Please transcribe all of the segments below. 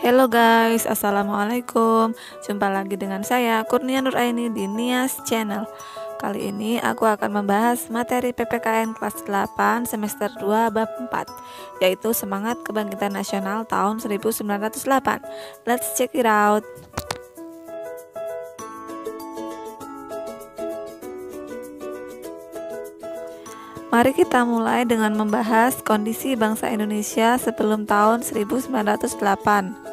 Hello guys, assalamualaikum. Jumpa lagi dengan saya Kurnia Nuraini di Nias Channel. Kali ini aku akan membahas materi PPKN kelas 8 semester 2 bab 4, yaitu Semangat Kebangkitan Nasional tahun 1908. Let's check it out. Mari kita mulai dengan membahas kondisi bangsa Indonesia sebelum tahun 1908.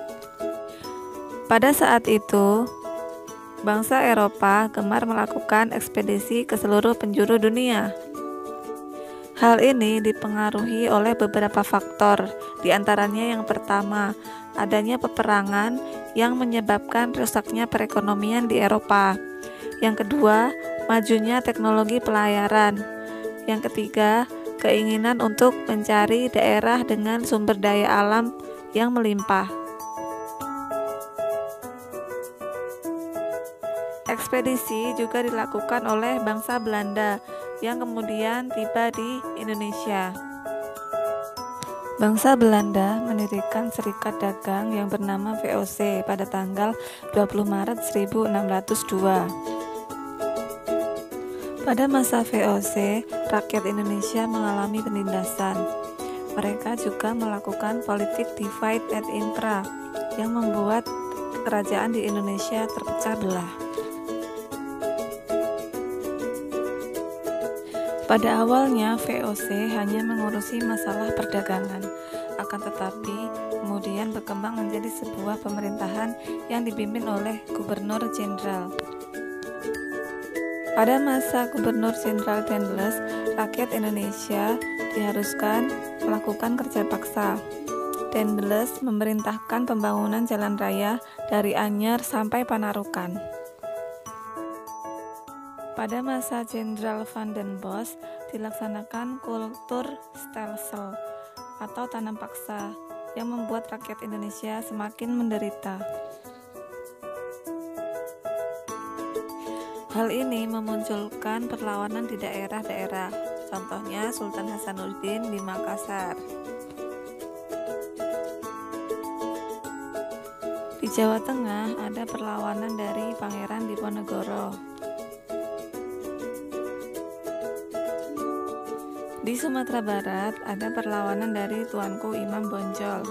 Pada saat itu, bangsa Eropa gemar melakukan ekspedisi ke seluruh penjuru dunia. Hal ini dipengaruhi oleh beberapa faktor, di antaranya yang pertama, adanya peperangan yang menyebabkan rusaknya perekonomian di Eropa. Yang kedua, majunya teknologi pelayaran. Yang ketiga, keinginan untuk mencari daerah dengan sumber daya alam yang melimpah. Ekspedisi juga dilakukan oleh bangsa Belanda yang kemudian tiba di Indonesia. Bangsa Belanda mendirikan serikat dagang yang bernama VOC pada tanggal 20 Maret 1602. Pada masa VOC, rakyat Indonesia mengalami penindasan. Mereka juga melakukan politik divide and impera yang membuat kerajaan di Indonesia terpecah belah. Pada awalnya VOC hanya mengurusi masalah perdagangan, akan tetapi kemudian berkembang menjadi sebuah pemerintahan yang dipimpin oleh Gubernur Jenderal. Pada masa Gubernur Jenderal Dendles, rakyat Indonesia diharuskan melakukan kerja paksa. Dendles memerintahkan pembangunan jalan raya dari Anyer sampai Panarukan. Pada masa Jenderal Van den Bosch dilaksanakan kultur stelsel atau tanam paksa yang membuat rakyat Indonesia semakin menderita. Hal ini memunculkan perlawanan di daerah-daerah, contohnya Sultan Hasanuddin di Makassar. Di Jawa Tengah ada perlawanan dari Pangeran Diponegoro. Di Sumatera Barat ada perlawanan dari Tuanku Imam Bonjol.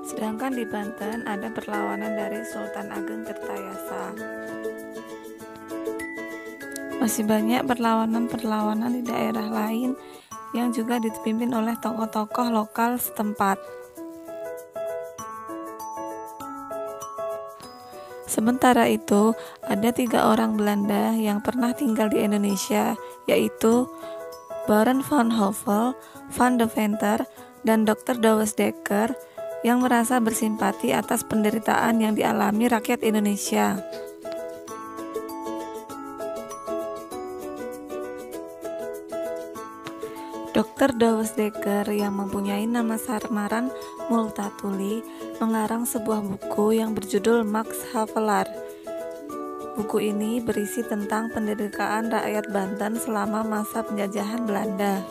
Sedangkan di Banten ada perlawanan dari Sultan Ageng Tirtayasa. Masih banyak perlawanan-perlawanan di daerah lain yang juga dipimpin oleh tokoh-tokoh lokal setempat. Sementara itu, ada 3 orang Belanda yang pernah tinggal di Indonesia, yaitu Baron van Hove, Van Deventer, dan Dr. Douwes Dekker, yang merasa bersimpati atas penderitaan yang dialami rakyat Indonesia. Dr. Douwes Dekker yang mempunyai nama samaran Multatuli mengarang sebuah buku yang berjudul Max Havelaar. Buku ini berisi tentang penderitaan rakyat Banten selama masa penjajahan Belanda.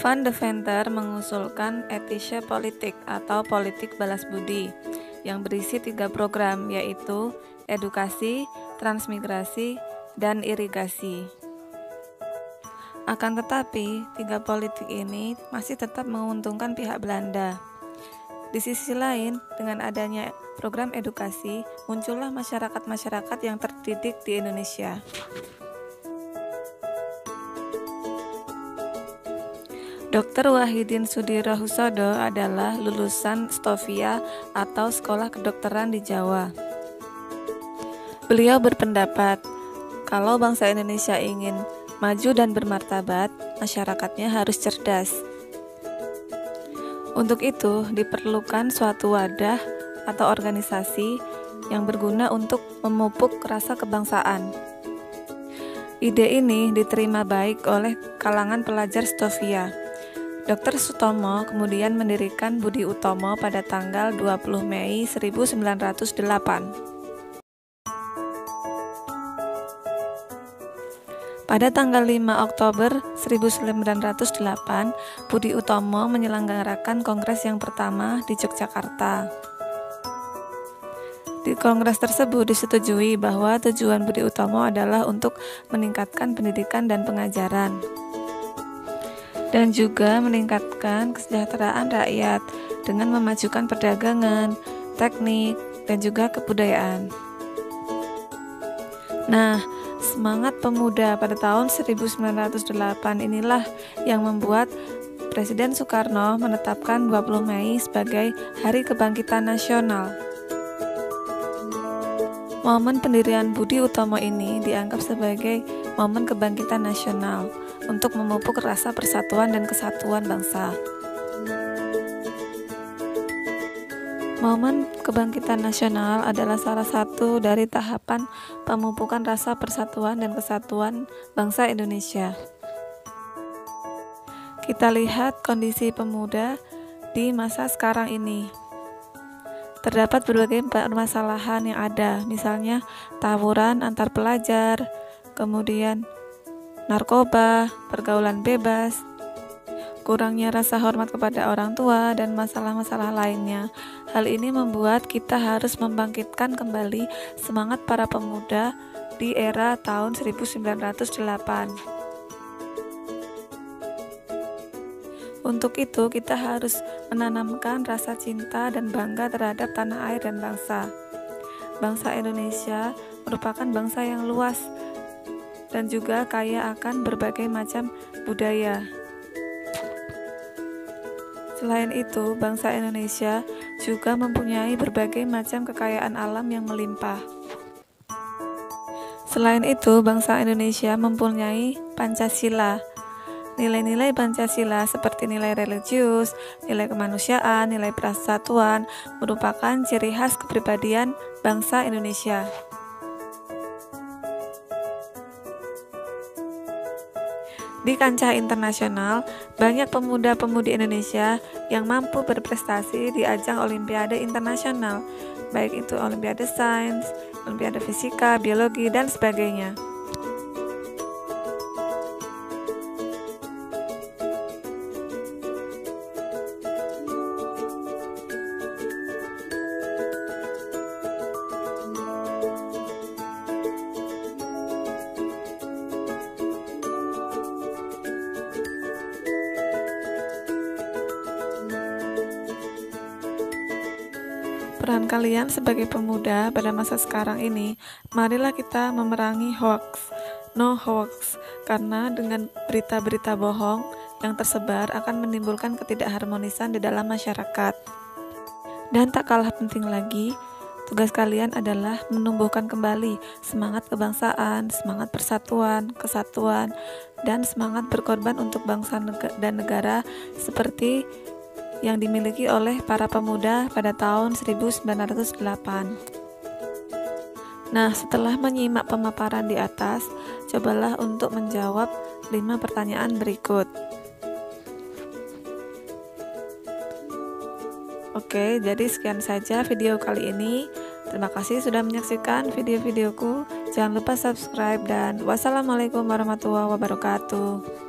Van Deventer mengusulkan ethische politik atau politik balas budi yang berisi 3 program, yaitu edukasi, transmigrasi, dan irigasi. Akan tetapi, 3 politik ini masih tetap menguntungkan pihak Belanda. Di sisi lain, dengan adanya program edukasi, muncullah masyarakat-masyarakat yang terdidik di Indonesia. Dr. Wahidin Sudirohusodo adalah lulusan Stovia atau Sekolah Kedokteran di Jawa. Beliau berpendapat, kalau bangsa Indonesia ingin maju dan bermartabat, masyarakatnya harus cerdas. Untuk itu, diperlukan suatu wadah atau organisasi yang berguna untuk memupuk rasa kebangsaan. Ide ini diterima baik oleh kalangan pelajar Stovia. Dr. Sutomo kemudian mendirikan Budi Utomo pada tanggal 20 Mei 1908. Pada tanggal 5 Oktober 1908, Budi Utomo menyelenggarakan kongres yang pertama di Yogyakarta. Di kongres tersebut disetujui bahwa tujuan Budi Utomo adalah untuk meningkatkan pendidikan dan pengajaran, dan juga meningkatkan kesejahteraan rakyat dengan memajukan perdagangan, teknik, dan juga kebudayaan. Nah, semangat pemuda pada tahun 1908 inilah yang membuat Presiden Soekarno menetapkan 20 Mei sebagai Hari Kebangkitan Nasional. Momen pendirian Budi Utomo ini dianggap sebagai momen kebangkitan nasional untuk memupuk rasa persatuan dan kesatuan bangsa. Momen kebangkitan nasional adalah salah satu dari tahapan pemupukan rasa persatuan dan kesatuan bangsa Indonesia. Kita lihat kondisi pemuda di masa sekarang ini. Terdapat berbagai permasalahan yang ada, misalnya tawuran antar pelajar, kemudian narkoba, pergaulan bebas, kurangnya rasa hormat kepada orang tua, dan masalah-masalah lainnya. Hal ini membuat kita harus membangkitkan kembali semangat para pemuda di era tahun 1908. Untuk itu, kita harus menanamkan rasa cinta dan bangga terhadap tanah air dan bangsa. Bangsa Indonesia merupakan bangsa yang luas dan juga kaya akan berbagai macam budaya. Selain itu, bangsa Indonesia juga mempunyai berbagai macam kekayaan alam yang melimpah. Selain itu, bangsa Indonesia mempunyai Pancasila. Nilai-nilai Pancasila seperti nilai religius, nilai kemanusiaan, nilai persatuan merupakan ciri khas kepribadian bangsa Indonesia. Di kancah internasional, banyak pemuda-pemudi Indonesia yang mampu berprestasi di ajang olimpiade internasional, baik itu olimpiade sains, olimpiade fisika, biologi, dan sebagainya. Peran kalian sebagai pemuda pada masa sekarang ini, marilah kita memerangi hoax, no hoax, karena dengan berita-berita bohong yang tersebar akan menimbulkan ketidakharmonisan di dalam masyarakat. Dan tak kalah penting lagi, tugas kalian adalah menumbuhkan kembali semangat kebangsaan, semangat persatuan, kesatuan, dan semangat berkorban untuk bangsa dan negara seperti yang dimiliki oleh para pemuda pada tahun 1908. Nah, setelah menyimak pemaparan di atas, cobalah untuk menjawab 5 pertanyaan berikut. Oke, jadi sekian saja video kali ini. Terima kasih sudah menyaksikan video-videoku. Jangan lupa subscribe dan wassalamualaikum warahmatullahi wabarakatuh.